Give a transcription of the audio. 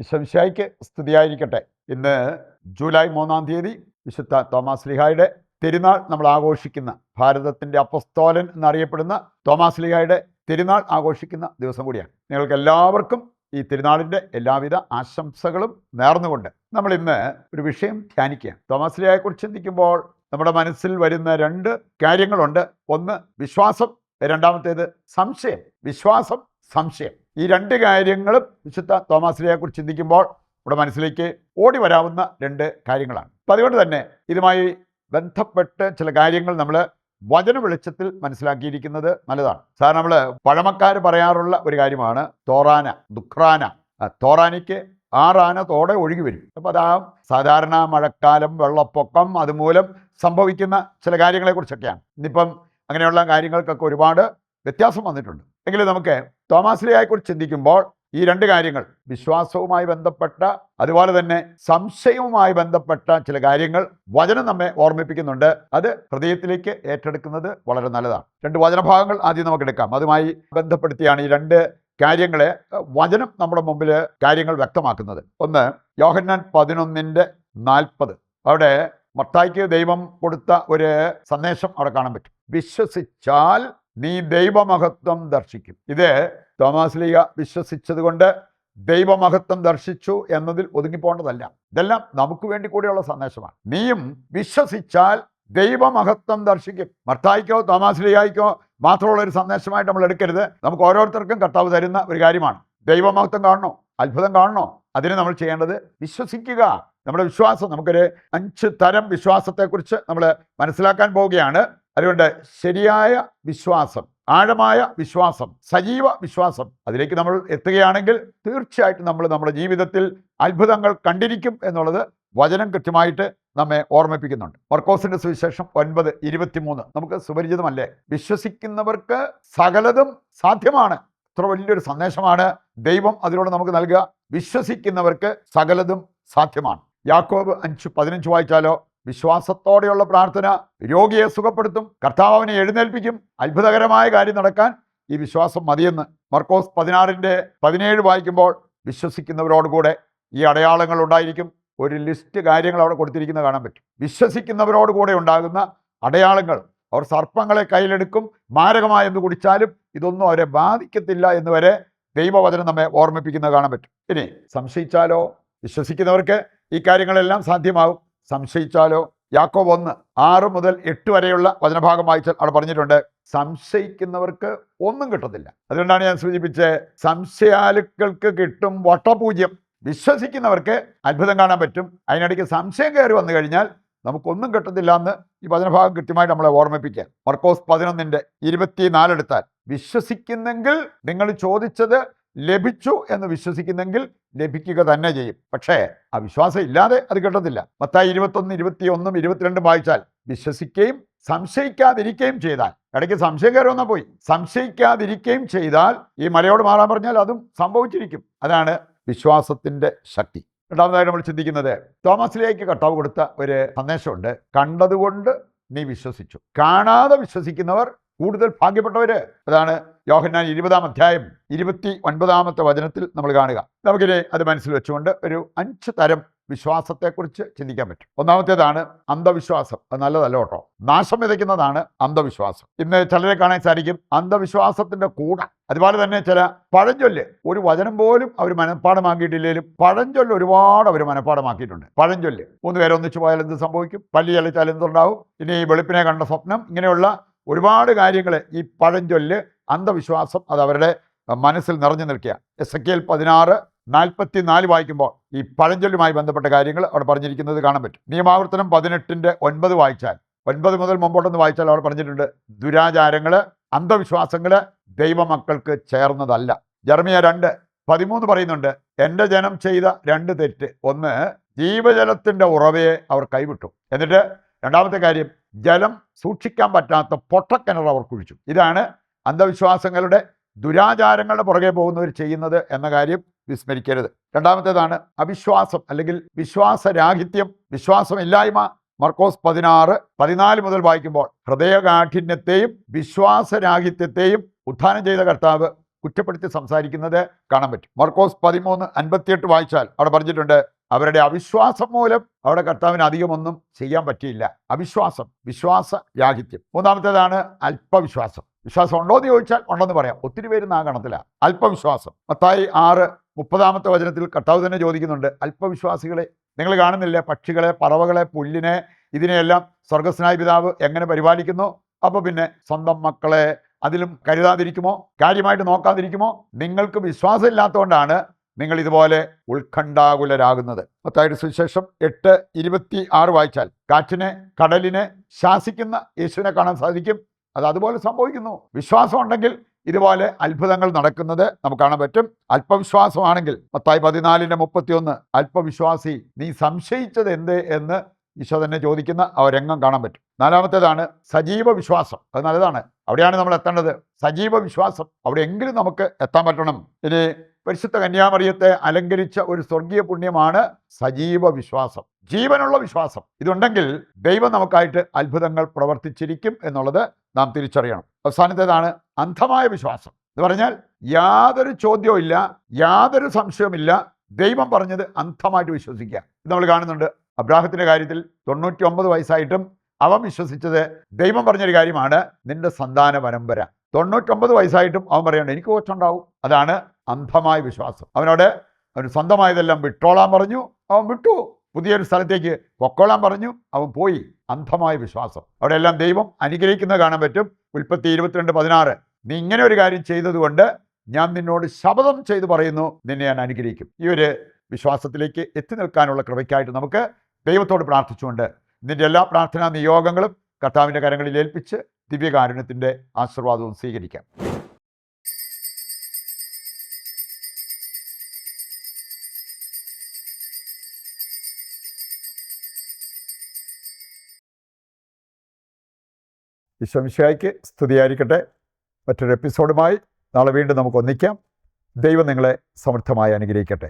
ഈശോമിശിഹായ്ക്ക് സ്തുതിയായിരിക്കട്ടെ. ഇന്ന് ജൂലൈ 3-ാം തീയതി വിശുദ്ധ തോമാസ് ശ്ലീഹായുടെ തിരുനാൾ നമ്മൾ ആഘോഷിക്കുന്ന, ഭാരതത്തിൻ്റെ അപ്പസ്തോലൻ എന്നറിയപ്പെടുന്ന തോമാസ് ശ്ലീഹായുടെ തിരുനാൾ ആഘോഷിക്കുന്ന ദിവസം കൂടിയാണ്. നിങ്ങൾക്ക് എല്ലാവർക്കും ഈ തിരുനാളിൻ്റെ എല്ലാവിധ ആശംസകളും നേർന്നുകൊണ്ട് നമ്മൾ ഇന്ന് ഒരു വിഷയം ധ്യാനിക്കുകയാണ്. തോമാസ് ശ്ലീഹായെക്കുറിച്ച് ചിന്തിക്കുമ്പോൾ നമ്മുടെ മനസ്സിൽ വരുന്ന രണ്ട് കാര്യങ്ങളുണ്ട്. ഒന്ന് വിശ്വാസം, രണ്ടാമത്തേത് സംശയം. വിശ്വാസം, സംശയം, ഈ രണ്ട് കാര്യങ്ങളും വിശുദ്ധ തോമാസ് ശ്ലീഹായെക്കുറിച്ച് ചിന്തിക്കുമ്പോൾ നമ്മുടെ മനസ്സിലേക്ക് ഓടി വരാവുന്ന രണ്ട് കാര്യങ്ങളാണ്. അപ്പം അതുകൊണ്ട് തന്നെ ഇതുമായി ബന്ധപ്പെട്ട് ചില കാര്യങ്ങൾ നമ്മൾ വചന വെളിച്ചത്തിൽ മനസ്സിലാക്കിയിരിക്കുന്നത് നല്ലതാണ്. സാർ നമ്മൾ പഴമക്കാർ പറയാറുള്ള ഒരു കാര്യമാണ് തോറാന, ദുഃഖ്രാന. തോറാനയ്ക്ക് 6 ആന തോടെ ഒഴുകി വരും. അപ്പോൾ അതാ സാധാരണ മഴക്കാലം, വെള്ളപ്പൊക്കം അതുമൂലം സംഭവിക്കുന്ന ചില കാര്യങ്ങളെക്കുറിച്ചൊക്കെയാണ്. ഇന്നിപ്പം അങ്ങനെയുള്ള കാര്യങ്ങൾക്കൊക്കെ ഒരുപാട് വ്യത്യാസം വന്നിട്ടുണ്ട്. എങ്കിലും നമുക്ക് തോമാസ് ശ്ലീഹായെക്കുറിച്ച് ചിന്തിക്കുമ്പോൾ ഈ രണ്ട് കാര്യങ്ങൾ, വിശ്വാസവുമായി ബന്ധപ്പെട്ട അതുപോലെ തന്നെ സംശയവുമായി ബന്ധപ്പെട്ട ചില കാര്യങ്ങൾ വചനം നമ്മെ ഓർമ്മിപ്പിക്കുന്നുണ്ട്. അത് ഹൃദയത്തിലേക്ക് ഏറ്റെടുക്കുന്നത് വളരെ നല്ലതാണ്. രണ്ട് വചനഭാഗങ്ങൾ ആദ്യം നമുക്ക് എടുക്കാം. അതുമായി ബന്ധപ്പെടുത്തിയാണ് ഈ രണ്ട് കാര്യങ്ങളെ വചനം നമ്മുടെ മുമ്പിൽ കാര്യങ്ങൾ വ്യക്തമാക്കുന്നത്. ഒന്ന് യോഹന്നാൻ 11:40. അവിടെ മത്തായിക്ക് ദൈവം കൊടുത്ത ഒരു സന്ദേശം അവിടെ കാണാൻ പറ്റും. വിശ്വസിച്ചാൽ നീ ദൈവമഹത്വം ദർശിക്കും. ഇത് തോമാസ് ശ്ലീഹാ വിശ്വസിച്ചത് കൊണ്ട് ദൈവമഹത്വം ദർശിച്ചു എന്നതിൽ ഒതുങ്ങിപ്പോണ്ടതല്ല. ഇതെല്ലാം നമുക്ക് വേണ്ടി കൂടിയുള്ള സന്ദേശമാണ്. നീയും വിശ്വസിച്ചാൽ ദൈവമഹത്വം ദർശിക്കും. മത്തായിക്കോ തോമാസ് ശ്ലീഹായ്ക്കോ മാത്രമുള്ള ഒരു സന്ദേശമായിട്ട് നമ്മൾ എടുക്കരുത്. നമുക്ക് ഓരോരുത്തർക്കും കർത്താവ് തരുന്ന ഒരു കാര്യമാണ്. ദൈവമഹത്വം കാണണോ, അത്ഭുതം കാണണോ, അതിന് നമ്മൾ ചെയ്യേണ്ടത് വിശ്വസിക്കുക. നമ്മുടെ വിശ്വാസം, നമുക്കൊരു 5 തരം വിശ്വാസത്തെക്കുറിച്ച് നമ്മൾ മനസ്സിലാക്കാൻ പോവുകയാണ്. അതുകൊണ്ട് ശരിയായ വിശ്വാസം, ആഴമായ വിശ്വാസം, സജീവ വിശ്വാസം, അതിലേക്ക് നമ്മൾ എത്തുകയാണെങ്കിൽ തീർച്ചയായിട്ടും നമ്മൾ നമ്മുടെ ജീവിതത്തിൽ അത്ഭുതങ്ങൾ കണ്ടിരിക്കും എന്നുള്ളത് വചനം കൃത്യമായിട്ട് നമ്മെ ഓർമ്മിപ്പിക്കുന്നുണ്ട്. മർക്കോസിന്റെ സുവിശേഷം 9:23 നമുക്ക് സുപരിചിതമല്ലേ? വിശ്വസിക്കുന്നവർക്ക് സകലതും സാധ്യമാണ്. അത്ര വലിയൊരു സന്ദേശമാണ് ദൈവം അതിലൂടെ നമുക്ക് നൽകുക. വിശ്വസിക്കുന്നവർക്ക് സകലതും സാധ്യമാണ്. യാക്കോബ് 5:15 വായിച്ചാലോ? വിശ്വാസത്തോടെയുള്ള പ്രാർത്ഥന രോഗിയെ സുഖപ്പെടുത്തും, കർത്താവ് അവനെ എഴുന്നേൽപ്പിക്കും. അത്ഭുതകരമായ കാര്യം നടക്കാൻ ഈ വിശ്വാസം മതിയെന്ന്. മർക്കോസ് 16:17 വായിക്കുമ്പോൾ വിശ്വസിക്കുന്നവരോടുകൂടെ ഈ അടയാളങ്ങൾ ഉണ്ടായിരിക്കും. ഒരു ലിസ്റ്റ് കാര്യങ്ങൾ അവിടെ കൊടുത്തിരിക്കുന്നത് കാണാൻ പറ്റും. വിശ്വസിക്കുന്നവരോടുകൂടെ ഉണ്ടാകുന്ന അടയാളങ്ങൾ. അവർ സർപ്പങ്ങളെ കയ്യിലെടുക്കും, മാരകമായ എന്ത് കുടിച്ചാലും ഇതൊന്നും അവരെ ബാധിക്കത്തില്ല എന്ന് വരെ ദൈവവചനം നമ്മെ ഓർമ്മിപ്പിക്കുന്നത് കാണാൻ പറ്റും. ഇനി സംശയിച്ചാലോ? വിശ്വസിക്കുന്നവർക്ക് ഈ കാര്യങ്ങളെല്ലാം സാധ്യമാകും. സംശയിച്ചാലോ? യാക്കോബ് 1:6-8 വരെയുള്ള വചനഭാഗം വായിച്ചാൽ അവിടെ പറഞ്ഞിട്ടുണ്ട്, സംശയിക്കുന്നവർക്ക് ഒന്നും കിട്ടത്തില്ല. അതുകൊണ്ടാണ് ഞാൻ സൂചിപ്പിച്ചത്, സംശയാലുക്കൾക്ക് കിട്ടും വട്ടപൂജ്യം. വിശ്വസിക്കുന്നവർക്ക് അത്ഭുതം കാണാൻ പറ്റും. അതിനിടയ്ക്ക് സംശയം കയറി വന്നു കഴിഞ്ഞാൽ നമുക്കൊന്നും കിട്ടത്തില്ല എന്ന് ഈ വചനഭാഗം കൃത്യമായിട്ട് നമ്മളെ ഓർമ്മിപ്പിക്കുക. മർക്കോസ് 11:24 എടുത്താൽ, വിശ്വസിക്കുന്നെങ്കിൽ നിങ്ങൾ ചോദിച്ചത് ലഭിച്ചു എന്ന് വിശ്വസിക്കുന്നെങ്കിൽ ലഭിക്കുക തന്നെ ചെയ്യും. പക്ഷേ ആ വിശ്വാസം ഇല്ലാതെ അത് കിട്ടത്തില്ല. മത്തായി 21:21-22 വായിച്ചാൽ, വിശ്വസിക്കുകയും സംശയിക്കാതിരിക്കുകയും ചെയ്താൽ, ഇടയ്ക്ക് സംശയം കയറി വന്നാൽ പോയി, സംശയിക്കാതിരിക്കുകയും ചെയ്താൽ ഈ മലയോട് മാറാൻ പറഞ്ഞാൽ അതും സംഭവിച്ചിരിക്കും. അതാണ് വിശ്വാസത്തിൻ്റെ ശക്തി. രണ്ടാമതായിട്ട് നമ്മൾ ചിന്തിക്കുന്നത്, തോമാസ് ശ്ലീഹായ്ക്ക് കർത്താവ് കൊടുത്ത ഒരു സന്ദേശമുണ്ട്. കണ്ടതുകൊണ്ട് നീ വിശ്വസിച്ചു, കാണാതെ വിശ്വസിക്കുന്നവർ കൂടുതൽ ഭാഗ്യപ്പെട്ടവര്. അതാണ് യോഹന്നാൻ 20-29 വചനത്തിൽ നമ്മൾ കാണുക. നമുക്കിനി അത് മനസ്സിൽ വെച്ചുകൊണ്ട് ഒരു 5 തരം വിശ്വാസത്തെക്കുറിച്ച് ചിന്തിക്കാൻ പറ്റും. ഒന്നാമത്തേതാണ് അന്ധവിശ്വാസം. അത് നല്ലതല്ല കേട്ടോ. നാശം വിതയ്ക്കുന്നതാണ് അന്ധവിശ്വാസം. ഇന്ന് ചിലരെ കാണാൻ സാധിക്കും അന്ധവിശ്വാസത്തിന്റെ കൂടെ. അതുപോലെ തന്നെ ചില പഴഞ്ചൊല്ല്, ഒരു വചനം പോലും അവർ മനഃപ്പാടമാക്കിയിട്ടില്ലെങ്കിലും പഴഞ്ചൊല്ല് ഒരുപാട് അവർ മനഃപ്പാടമാക്കിയിട്ടുണ്ട്. പഴഞ്ചൊല്ല്, 3 പേര് ഒന്നിച്ചു പോയാൽ എന്ത് സംഭവിക്കും, പല്ലി ചലിച്ചാൽ എന്തുണ്ടാവും, ഇനി വെളുപ്പിനെ കണ്ട സ്വപ്നം, ഇങ്ങനെയുള്ള ഒരുപാട് കാര്യങ്ങൾ ഈ പഴഞ്ചൊല്ല്, അന്ധവിശ്വാസം, അത് അവരുടെ മനസ്സിൽ നിറഞ്ഞു നിൽക്കുക. എസെക്കിയേൽ 16:44 വായിക്കുമ്പോൾ ഈ പഴഞ്ചൊല്ലുമായി ബന്ധപ്പെട്ട കാര്യങ്ങൾ അവിടെ പറഞ്ഞിരിക്കുന്നത് കാണാൻ പറ്റും. നിയമാവർത്തനം 18:9 വായിച്ചാൽ, 9 മുതൽ മുമ്പോട്ടൊന്ന് വായിച്ചാൽ അവിടെ പറഞ്ഞിട്ടുണ്ട്, ദുരാചാരങ്ങൾ, അന്ധവിശ്വാസങ്ങൾ ദൈവമക്കൾക്ക് ചേർന്നതല്ല. ജെറമ്യാ 2:13 പറയുന്നുണ്ട്, എൻ്റെ ജനം ചെയ്ത 2 തെറ്റ്. ഒന്ന്, ജീവജലത്തിൻ്റെ ഉറവയെ അവർ കൈവിട്ടു. എന്നിട്ട് രണ്ടാമത്തെ കാര്യം, ജലം സൂക്ഷിക്കാൻ പറ്റാത്ത പൊട്ടക്കിണർ അവർ കുഴിച്ചു. ഇതാണ് അന്ധവിശ്വാസങ്ങളുടെ, ദുരാചാരങ്ങളുടെ പുറകെ പോകുന്നവർ ചെയ്യുന്നത് എന്ന കാര്യം വിസ്മരിക്കരുത്. രണ്ടാമത്തേതാണ് അവിശ്വാസം അല്ലെങ്കിൽ വിശ്വാസരാഹിത്യം, വിശ്വാസമില്ലായ്മ. മർക്കോസ് 16:14 മുതൽ വായിക്കുമ്പോൾ ഹൃദയകാഠിന്യത്തെയും വിശ്വാസരാഹിത്യത്തെയും ഉത്ഥാനം ചെയ്ത കർത്താവ് കുറ്റപ്പെടുത്തി സംസാരിക്കുന്നത് കാണാൻ പറ്റും. മർക്കോസ് 13:58 വായിച്ചാൽ അവിടെ പറഞ്ഞിട്ടുണ്ട്, അവരുടെ അവിശ്വാസം മൂലം അവിടെ കർത്താവിന് അധികമൊന്നും ചെയ്യാൻ പറ്റിയില്ല. അവിശ്വാസം, വിശ്വാസരാഹിത്യം. മൂന്നാമത്തേതാണ് അല്പവിശ്വാസം. വിശ്വാസം ഉണ്ടോ എന്ന് ചോദിച്ചാൽ ഉണ്ടെന്ന് പറയാം. ഒത്തിരി പേര് ആ ഗണത്തിലാണ്. അല്പവിശ്വാസം. മത്തായി 6:30 വചനത്തിൽ കർത്താവ് തന്നെ ചോദിക്കുന്നുണ്ട്, അല്പവിശ്വാസികളെ, നിങ്ങൾ കാണുന്നില്ല പക്ഷികളെ, പറവകളെ, പുല്ലിനെ, ഇതിനെയെല്ലാം സ്വർഗസ്നായ പിതാവ് എങ്ങനെ പരിപാലിക്കുന്നു? അപ്പോൾ പിന്നെ സ്വന്തം മക്കളെ അതിലും കരുതാതിരിക്കുമോ? കാര്യമായിട്ട് നോക്കാതിരിക്കുമോ? നിങ്ങൾക്ക് വിശ്വാസം ഇല്ലാത്തതുകൊണ്ടാണ് നിങ്ങൾ ഇതുപോലെ ഉത്കണ്ഠാകുലരാകുന്നത്. മത്തായിയുടെ സുവിശേഷം 8:26 വായിച്ചാൽ കാറ്റിനെ, കടലിനെ ശാസിക്കുന്ന യേശുവിനെ കാണാൻ സാധിക്കും. അത് അതുപോലെ സംഭവിക്കുന്നു. വിശ്വാസം ഉണ്ടെങ്കിൽ ഇതുപോലെ അത്ഭുതങ്ങൾ നടക്കുന്നത് നമുക്ക് കാണാൻ പറ്റും. അല്പവിശ്വാസമാണെങ്കിൽ മത്തായി 14:31 അല്പവിശ്വാസി, നീ സംശയിച്ചത് എന്ത് എന്ന് ഈശോ തന്നെ ചോദിക്കുന്ന ആ രംഗം കാണാൻ പറ്റും. നാലാമത്തേതാണ് സജീവ വിശ്വാസം. അത് നല്ലതാണ്. അവിടെയാണ് നമ്മൾ എത്തേണ്ടത്. സജീവ വിശ്വാസം. അവിടെയെങ്കിലും നമുക്ക് എത്താൻ പറ്റണം. ഇനി പരിശുദ്ധ കന്യാമറിയത്തെ അലങ്കരിച്ച ഒരു സ്വർഗീയ പുണ്യമാണ് സജീവ വിശ്വാസം, ജീവനുള്ള വിശ്വാസം. ഇതുണ്ടെങ്കിൽ ദൈവം നമുക്കായിട്ട് അത്ഭുതങ്ങൾ പ്രവർത്തിച്ചിരിക്കും എന്നുള്ളത് നാം തിരിച്ചറിയണം. അവസാനത്തേതാണ് അന്ധമായ വിശ്വാസം. എന്ന് പറഞ്ഞാൽ യാതൊരു ചോദ്യവും ഇല്ല, യാതൊരു സംശയവുമില്ല, ദൈവം പറഞ്ഞത് അന്ധമായിട്ട് വിശ്വസിക്കുക. ഇത് നമ്മൾ കാണുന്നുണ്ട്. അബ്രാഹത്തിന്റെ കാര്യത്തിൽ 99 വയസ്സായിട്ടും അവൻ വിശ്വസിച്ചത് ദൈവം പറഞ്ഞൊരു കാര്യമാണ്, നിന്റെ സന്താന പരമ്പര. 99 വയസ്സായിട്ടും അവൻ പറയണ്ട എനിക്ക് കൊച്ചുണ്ടാവും. അതാണ് അന്ധമായ വിശ്വാസം. അവന് സ്വന്തമായതെല്ലാം വിട്ടോളാൻ പറഞ്ഞു, അവൻ വിട്ടു. പുതിയൊരു സ്ഥലത്തേക്ക് പൊക്കോളാൻ പറഞ്ഞു, അവൻ പോയി. അന്ധമായ വിശ്വാസം. അവിടെ എല്ലാം ദൈവം അനുഗ്രഹിക്കുന്നത് കാണാൻ പറ്റും. ഉൽപ്പത്തി 22:16 നീ ഇങ്ങനെ ഒരു കാര്യം ചെയ്തതുകൊണ്ട് ഞാൻ നിന്നോട് ശപഥം ചെയ്തു പറയുന്നു, നിന്നെ ഞാൻ അനുഗ്രഹിക്കും. ഈ ഒരു വിശ്വാസത്തിലേക്ക് എത്തി നിൽക്കാനുള്ള കൃപയ്ക്കായിട്ട് നമുക്ക് ദൈവത്തോട് പ്രാർത്ഥിച്ചുകൊണ്ട് ഇതിൻ്റെ എല്ലാ പ്രാർത്ഥനാ നിയോഗങ്ങളും കർത്താവിൻ്റെ കരങ്ങളിൽ ഏൽപ്പിച്ച് ദിവ്യകാരുണ്യത്തിൻ്റെ ആശീർവാദവും സ്വീകരിക്കാം. ഈശോ മിശിഹായ്ക്ക് സ്തുതിയായിരിക്കട്ടെ. മറ്റൊരു എപ്പിസോഡുമായി നാളെ വീണ്ടും നമുക്ക് ഒന്നിക്കാം. ദൈവം നിങ്ങളെ സമൃദ്ധമായി അനുഗ്രഹിക്കട്ടെ.